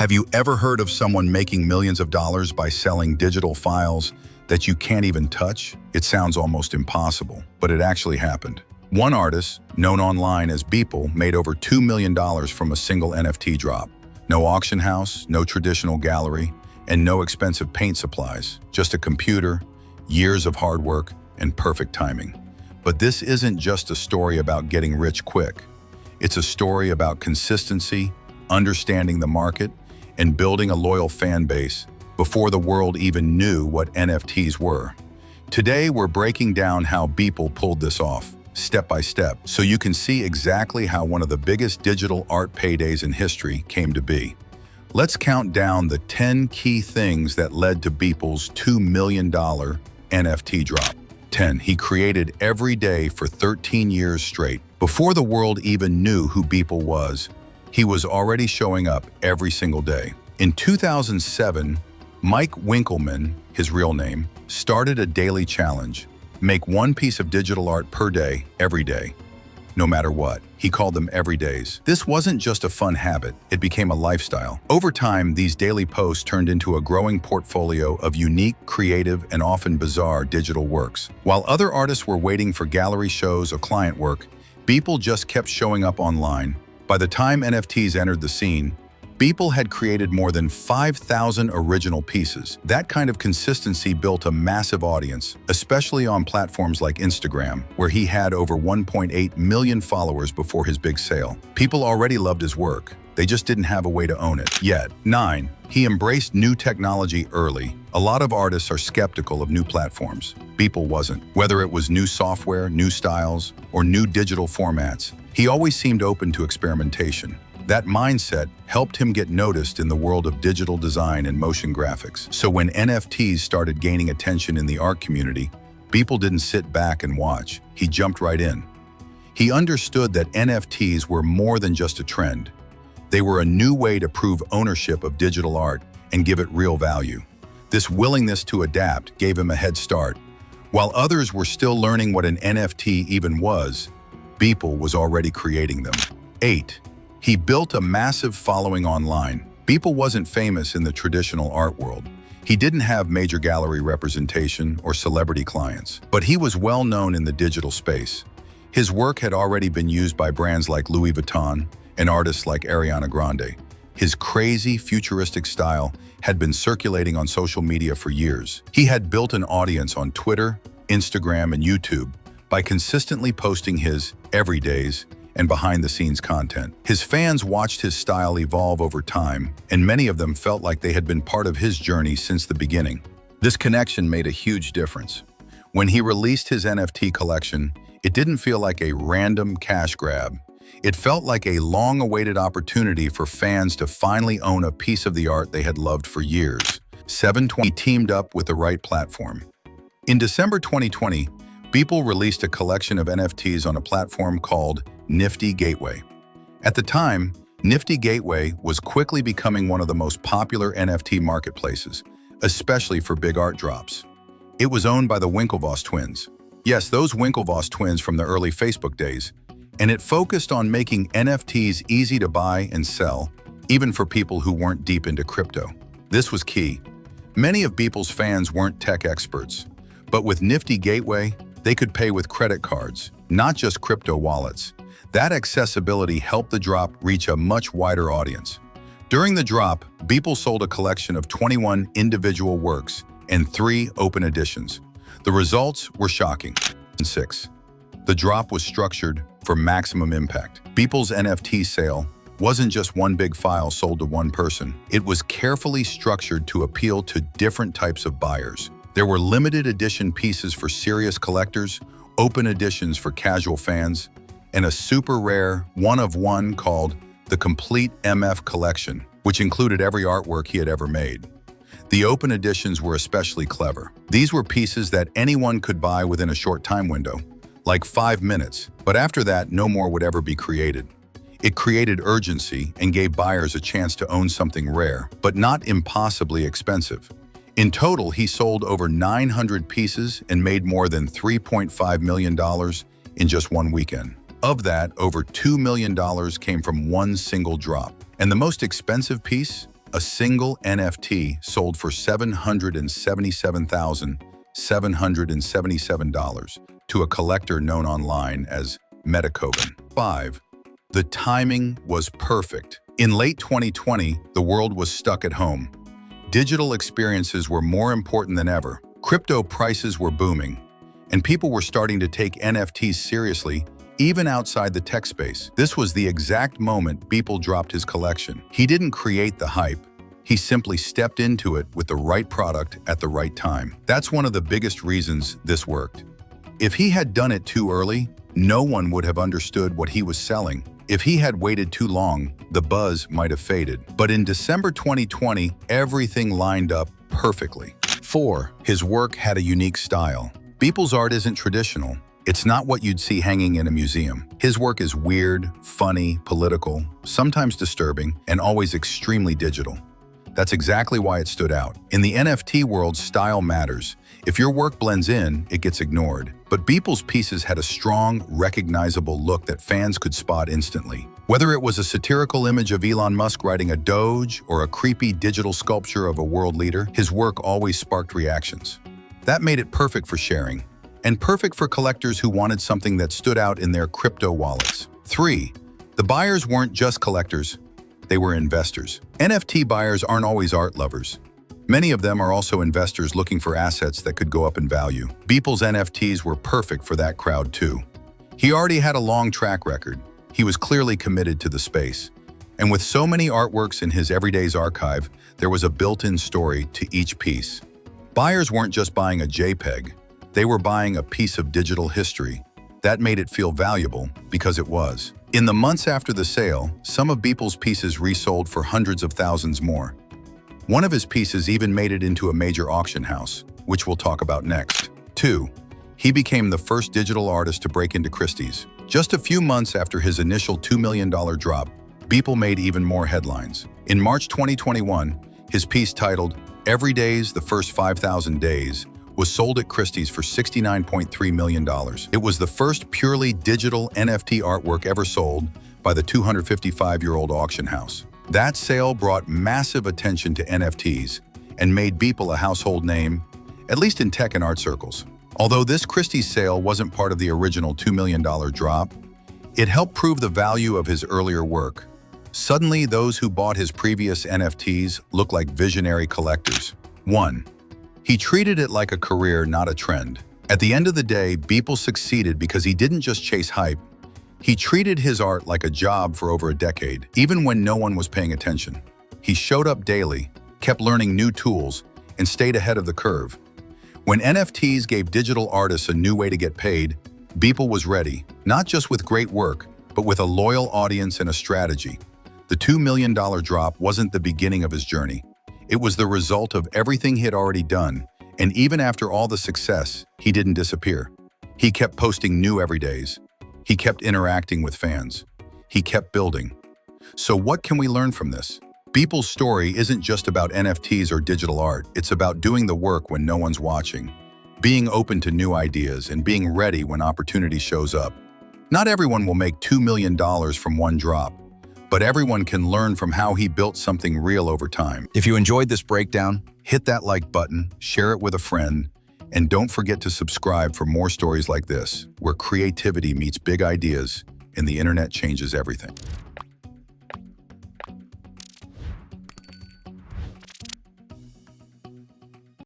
Have you ever heard of someone making millions of dollars by selling digital files that you can't even touch? It sounds almost impossible, but it actually happened. One artist, known online as Beeple, made over $2 million from a single NFT drop. No auction house, no traditional gallery, and no expensive paint supplies, just a computer, years of hard work, and perfect timing. But this isn't just a story about getting rich quick. It's a story about consistency, understanding the market, and building a loyal fan base before the world even knew what NFTs were. Today, we're breaking down how Beeple pulled this off, step by step, so you can see exactly how one of the biggest digital art paydays in history came to be. Let's count down the 10 key things that led to Beeple's $2 million NFT drop. 10. He created every day for 13 years straight. Before the world even knew who Beeple was, he was already showing up every single day. In 2007, Mike Winkelmann, his real name, started a daily challenge: make one piece of digital art per day, every day, no matter what. He called them everydays. This wasn't just a fun habit, it became a lifestyle. Over time, these daily posts turned into a growing portfolio of unique, creative, and often bizarre digital works. While other artists were waiting for gallery shows or client work, Beeple just kept showing up online. By the time NFTs entered the scene, Beeple had created more than 5,000 original pieces. That kind of consistency built a massive audience, especially on platforms like Instagram, where he had over 1.8 million followers before his big sale. People already loved his work. They just didn't have a way to own it yet. 9. He embraced new technology early. A lot of artists are skeptical of new platforms. Beeple wasn't. Whether it was new software, new styles, or new digital formats, he always seemed open to experimentation. That mindset helped him get noticed in the world of digital design and motion graphics. So when NFTs started gaining attention in the art community, Beeple didn't sit back and watch. He jumped right in. He understood that NFTs were more than just a trend. They were a new way to prove ownership of digital art and give it real value. This willingness to adapt gave him a head start. While others were still learning what an NFT even was, Beeple was already creating them. 8. He built a massive following online. Beeple wasn't famous in the traditional art world. He didn't have major gallery representation or celebrity clients, but he was well known in the digital space. His work had already been used by brands like Louis Vuitton and artists like Ariana Grande. His crazy, futuristic style had been circulating on social media for years. He had built an audience on Twitter, Instagram, and YouTube by consistently posting his everydays and behind-the-scenes content. His fans watched his style evolve over time, and many of them felt like they had been part of his journey since the beginning. This connection made a huge difference. When he released his NFT collection, it didn't feel like a random cash grab. It felt like a long-awaited opportunity for fans to finally own a piece of the art they had loved for years. 7. He teamed up with the right platform. In December 2020, Beeple released a collection of NFTs on a platform called Nifty Gateway. At the time, Nifty Gateway was quickly becoming one of the most popular NFT marketplaces, especially for big art drops. It was owned by the Winklevoss twins. Yes, those Winklevoss twins from the early Facebook days, and it focused on making NFTs easy to buy and sell, even for people who weren't deep into crypto. This was key. Many of Beeple's fans weren't tech experts, but with Nifty Gateway, they could pay with credit cards, not just crypto wallets. That accessibility helped the drop reach a much wider audience. During the drop, Beeple sold a collection of 21 individual works and 3 open editions. The results were shocking. 6. The drop was structured for maximum impact. Beeple's NFT sale wasn't just one big file sold to one person. It was carefully structured to appeal to different types of buyers. There were limited edition pieces for serious collectors, open editions for casual fans, and a super rare one-of-one called the Complete MF Collection, which included every artwork he had ever made. The open editions were especially clever. These were pieces that anyone could buy within a short time window, like 5 minutes, but after that, no more would ever be created. It created urgency and gave buyers a chance to own something rare, but not impossibly expensive. In total, he sold over 900 pieces and made more than $3.5 million in just one weekend. Of that, over $2 million came from one single drop. And the most expensive piece? A single NFT sold for $777,777 to a collector known online as Metacoven. 5. The timing was perfect. In late 2020, the world was stuck at home. Digital experiences were more important than ever. Crypto prices were booming, and people were starting to take NFTs seriously, even outside the tech space. This was the exact moment Beeple dropped his collection. He didn't create the hype. He simply stepped into it with the right product at the right time. That's one of the biggest reasons this worked. If he had done it too early, no one would have understood what he was selling. If he had waited too long, the buzz might have faded. But in December 2020, everything lined up perfectly. 4. His work had a unique style. Beeple's art isn't traditional. It's not what you'd see hanging in a museum. His work is weird, funny, political, sometimes disturbing, and always extremely digital. That's exactly why it stood out. In the NFT world, style matters. If your work blends in, it gets ignored. But Beeple's pieces had a strong, recognizable look that fans could spot instantly. Whether it was a satirical image of Elon Musk riding a Doge or a creepy digital sculpture of a world leader, his work always sparked reactions. That made it perfect for sharing, and perfect for collectors who wanted something that stood out in their crypto wallets. 3. The buyers weren't just collectors, they were investors. NFT buyers aren't always art lovers. Many of them are also investors looking for assets that could go up in value. Beeple's NFTs were perfect for that crowd too. He already had a long track record. He was clearly committed to the space. And with so many artworks in his Everydays archive, there was a built-in story to each piece. Buyers weren't just buying a JPEG. They were buying a piece of digital history. That made it feel valuable because it was. In the months after the sale, some of Beeple's pieces resold for hundreds of thousands more. One of his pieces even made it into a major auction house, which we'll talk about next. 2. He became the first digital artist to break into Christie's. Just a few months after his initial $2 million drop, Beeple made even more headlines. In March 2021, his piece titled Everydays, the First 5,000 Days was sold at Christie's for $69.3 million. It was the first purely digital NFT artwork ever sold by the 255-year-old auction house. That sale brought massive attention to NFTs and made Beeple a household name, at least in tech and art circles. Although this Christie's sale wasn't part of the original $2 million drop, it helped prove the value of his earlier work. Suddenly, those who bought his previous NFTs looked like visionary collectors. 1. He treated it like a career, not a trend. At the end of the day, Beeple succeeded because he didn't just chase hype. He treated his art like a job for over a decade, even when no one was paying attention. He showed up daily, kept learning new tools, and stayed ahead of the curve. When NFTs gave digital artists a new way to get paid, Beeple was ready, not just with great work, but with a loyal audience and a strategy. The $2 million drop wasn't the beginning of his journey. It was the result of everything he had already done, and even after all the success, he didn't disappear. He kept posting new Everydays. He kept interacting with fans. He kept building. So what can we learn from this? Beeple's story isn't just about NFTs or digital art. It's about doing the work when no one's watching, being open to new ideas, and being ready when opportunity shows up. Not everyone will make $2 million from one drop, but everyone can learn from how he built something real over time. If you enjoyed this breakdown, hit that like button, share it with a friend, and don't forget to subscribe for more stories like this, where creativity meets big ideas and the internet changes everything.